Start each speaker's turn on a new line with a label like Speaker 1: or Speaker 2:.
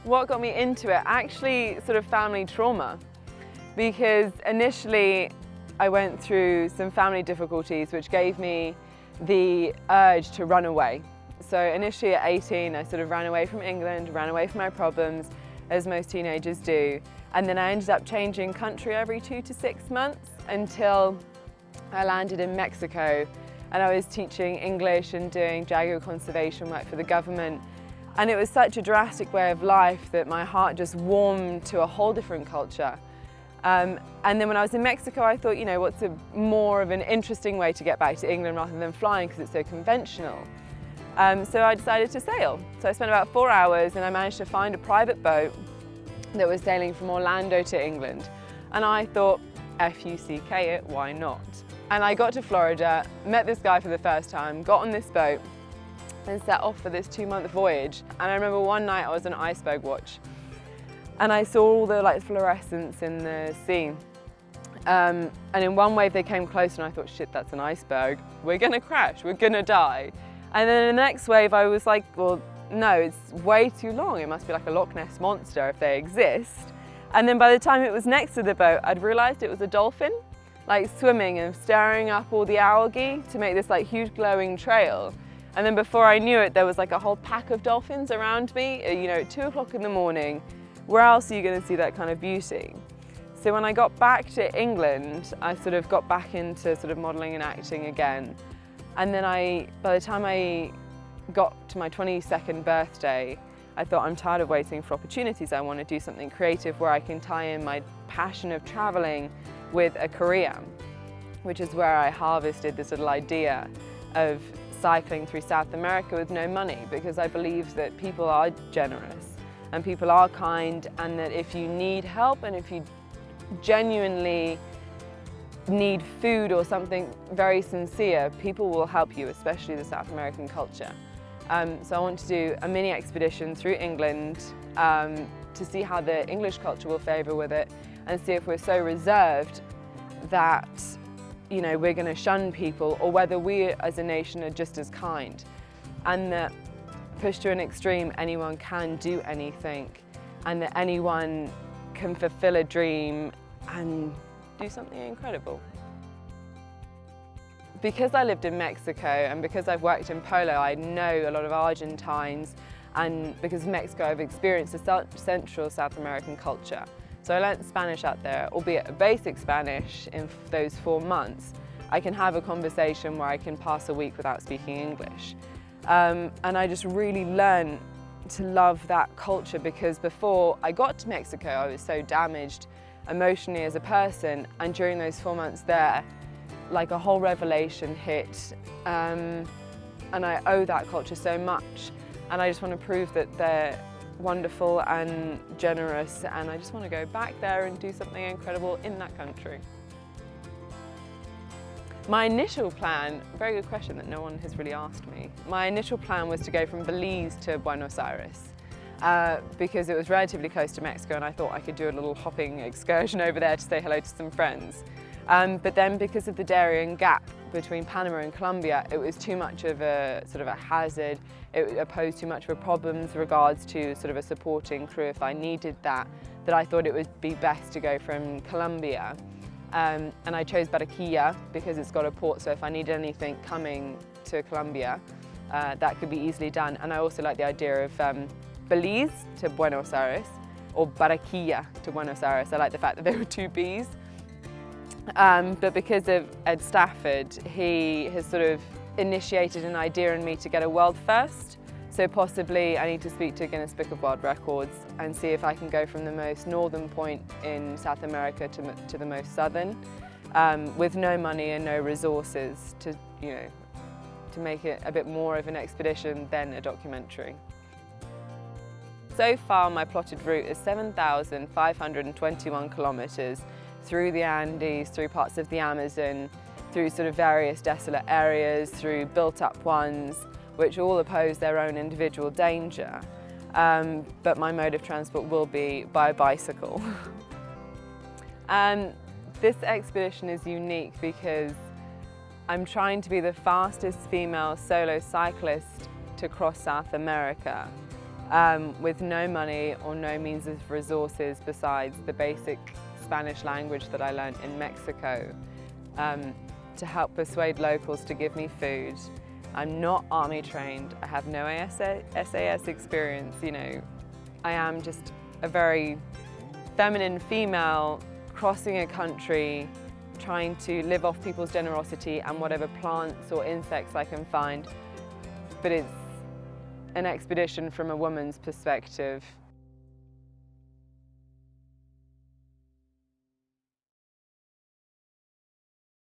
Speaker 1: What got me into it? Actually, sort of family trauma, because initially I went through some family difficulties which gave me the urge to run away. So initially at 18, I sort of ran away from England, ran away from my problems, as most teenagers do. And then I ended up changing country every 2 to 6 months until I landed in Mexico, and I was teaching English and doing jaguar conservation work for the government. And it was such a drastic way of life that my heart just warmed to a whole different culture. And then when I was in Mexico, I thought, you know, what's more of an interesting way to get back to England rather than flying, because it's so conventional. So I decided to sail. So I spent about 4 hours and I managed to find a private boat that was sailing from Orlando to England. And I thought, F-U-C-K it, why not? And I got to Florida, met this guy for the first time, got on this boat and set off for this 2-month voyage. And I remember one night I was on iceberg watch and I saw all the fluorescence in the sea. And in one wave they came close and I thought, shit, that's an iceberg. We're gonna crash, we're gonna die. And then in the next wave I was like, well, no, it's way too long. It must be like a Loch Ness monster if they exist. And then by the time it was next to the boat, I'd realized it was a dolphin, like swimming and stirring up all the algae to make this huge glowing trail. And then before I knew it, there was like a whole pack of dolphins around me, at 2 o'clock in the morning. Where else are you going to see that kind of beauty? So when I got back to England, I sort of got back into sort of modeling and acting again. And then by the time I got to my 22nd birthday, I thought, I'm tired of waiting for opportunities. I want to do something creative where I can tie in my passion of traveling with a career, which is where I harvested this little idea of cycling through South America with no money, because I believe that people are generous and people are kind, and that if you need help and if you genuinely need food or something very sincere, people will help you, especially the South American culture. So I want to do a mini expedition through England to see how the English culture will favour with it, and see if we're so reserved that we're going to shun people, or whether we as a nation are just as kind. And that pushed to an extreme, anyone can do anything, and that anyone can fulfill a dream and do something incredible. Because I lived in Mexico and because I've worked in polo, I know a lot of Argentines, and because of Mexico I've experienced the central South American culture. So I learnt Spanish out there, albeit a basic Spanish in those 4 months. I can have a conversation where I can pass a week without speaking English. And I just really learned to love that culture, because before I got to Mexico I was so damaged emotionally as a person, and during those 4 months there, like a whole revelation hit, and I owe that culture so much, and I just want to prove that they're wonderful and generous, and I just want to go back there and do something incredible in that country. My initial plan, very good question that no one has really asked me. My initial plan was to go from Belize to Buenos Aires, because it was relatively close to Mexico and I thought I could do a little hopping excursion over there to say hello to some friends. But then because of the Darien Gap between Panama and Colombia, it was too much of a sort of a hazard. It posed too much of a problem with regards to sort of a supporting crew if I needed that I thought it would be best to go from Colombia. And I chose Barranquilla because it's got a port, so if I needed anything coming to Colombia, that could be easily done. And I also like the idea of Belize to Buenos Aires, or Barranquilla to Buenos Aires. I like the fact that there were 2 B's. But because of Ed Stafford, he has sort of initiated an idea in me to get a world first. So possibly I need to speak to Guinness Book of World Records and see if I can go from the most northern point in South America to the most southern, with no money and no resources to make it a bit more of an expedition than a documentary. So far my plotted route is 7,521 kilometres through the Andes, through parts of the Amazon, through sort of various desolate areas, through built-up ones, which all oppose their own individual danger. But my mode of transport will be by bicycle. This expedition is unique because I'm trying to be the fastest female solo cyclist to cross South America. with no money or no means of resources besides the basic Spanish language that I learned in Mexico, to help persuade locals to give me food. I'm not army trained, I have no SAS experience, you know. I am just a very feminine female crossing a country, trying to live off people's generosity and whatever plants or insects I can find. But it's an expedition from a woman's perspective.